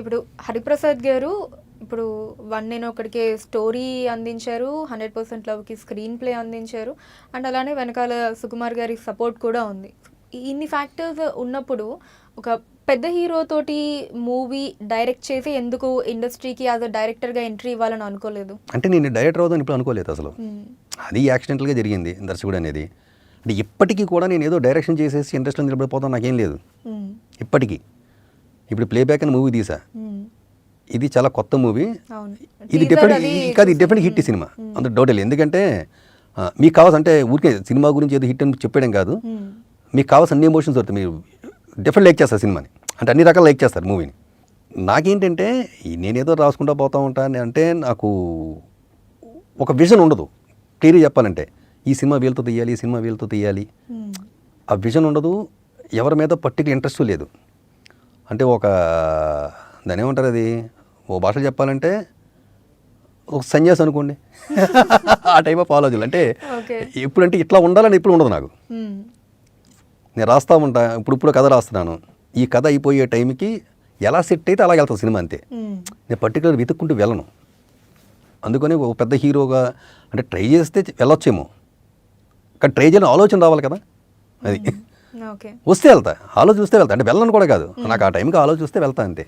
ఇప్పుడు హరిప్రసాద్ గారు ఇప్పుడు వన్ నేను ఒకడికి స్టోరీ అందించారు, 100% లవ్కి స్క్రీన్ ప్లే అందించారు, అండ్ అలానే వెనకాల సుకుమార్ గారి సపోర్ట్ కూడా ఉంది. ఇన్ని ఫ్యాక్టర్స్ ఉన్నప్పుడు ఒక పెద్ద హీరో తోటి మూవీ డైరెక్ట్ చేసి ఎందుకు ఇండస్ట్రీకి యాజ్ అ డైరెక్టర్గా ఎంట్రీ ఇవ్వాలని అనుకోలేదు? అంటే నేను డైరెక్టర్ అవుదాను ఇప్పుడు అనుకోలేదు అసలు. అది యాక్సిడెంటల్గా జరిగింది దర్శకుడు అనేది. అంటే ఇప్పటికీ కూడా నేను ఏదో డైరెక్షన్ చేసేసి ఇండస్ట్రీలో నిలబడిపోతాను నాకేం లేదు ఇప్పటికీ. ఇప్పుడు ప్లేబ్యాక్ అని మూవీ తీసా, ఇది చాలా కొత్త మూవీ, ఇది డెఫినెట్ హిట్ సినిమా, అందులో డౌట్ లేదు. ఎందుకంటే మీకు కావాల్సి అంటే ఊరికే సినిమా గురించి ఏదో హిట్ అని చెప్పడం కాదు, మీకు కావాల్సిన అన్ని ఎమోషన్స్ దొరుకుతాయి, మీరు డెఫినెట్ లైక్ చేస్తారు సినిమాని, అంటే అన్ని రకాలు లైక్ చేస్తారు మూవీని. నాకేంటంటే నేనేదో రాసుకుంటూ పోతూ ఉంటాను అంటే నాకు ఒక విజన్ ఉండదు. క్లియర్గా చెప్పాలంటే ఈ సినిమా వీళ్ళతో తీయాలి, ఈ సినిమా వీళ్ళతో తీయాలి, ఆ విజన్ ఉండదు, ఎవరి మీద పర్టికులర్ ఇంట్రెస్ట్ లేదు. అంటే ఒక దాని ఏమంటారు, అది ఓ భాషలో చెప్పాలంటే ఒక సన్యాసి అనుకోండి ఆ టైప్ ఆఫ్ ఆలోచనలు. అంటే ఎప్పుడంటే ఇట్లా ఉండాలని ఎప్పుడు ఉండదు నాకు. నేను రాస్తూ ఉంటా, ఇప్పుడు కథ రాస్తున్నాను, ఈ కథ అయిపోయే టైంకి ఎలా సెట్ అయితే అలాగే వెళ్తాను సినిమా, అంతే. నేను పర్టికులర్ వెతుక్కుంటూ వెళ్ళను. అందుకని ఒక పెద్ద హీరోగా అంటే ట్రై చేస్తే వెళ్ళొచ్చేమో, కానీ ట్రై చేయని ఆలోచన రావాలి కదా, అది వస్తే వెళ్తా, ఆలోచిస్తే వెళ్తా, అంటే వెళ్ళను కూడా కాదు, నాకు ఆ టైంకి ఆలోచిస్తే వెళ్తా అంతే.